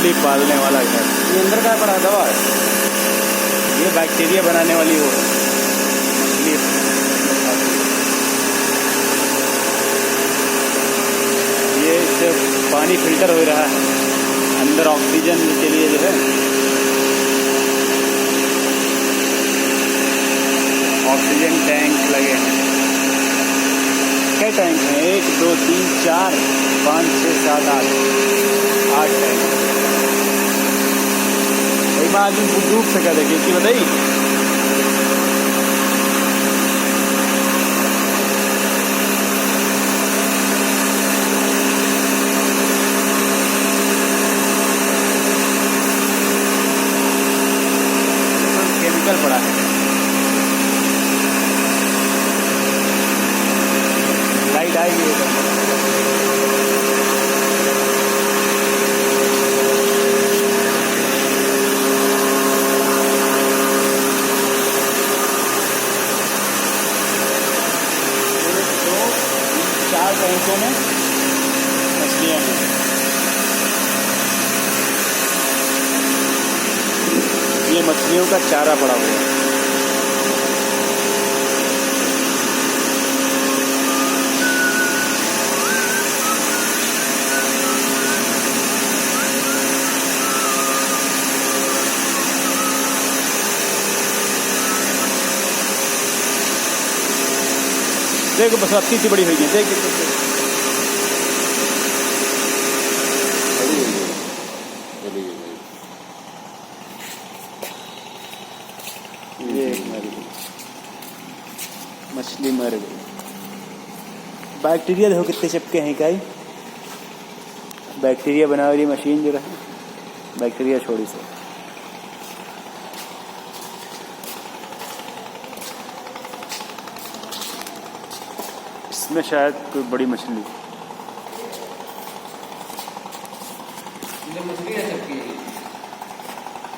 मछली पालने वाला घर। ये अंदर क्या पड़ा दवा है? ये बैक्टीरिया बनाने वाली वो मछली। ये इससे पानी फिल्टर हो रहा है अंदर ऑक्सीजन के लिए जो है। ऑक्सीजन टैंक लगे हैं। क्या टैंक हैं? 1 2 3 4 5 6 7 8 टैंक। एक बार आदमी डूब सका था किसकी बताइए। केमिकल पड़ा है। लाइट आएगी टैंकों में मछलियाँ हैं। ये मछलियों का चारा पड़ा हुआ है। देखो बस अब कितनी बड़ी हुई है। देख ये मर गई मछली, मर गई। बैक्टीरिया देखो कितने चिपके हैं। इकाई बैक्टीरिया बना वाली मशीन जो रहा, बैक्टीरिया छोड़ी से। इसमें शायद कोई बड़ी मछली मछली है सबकी।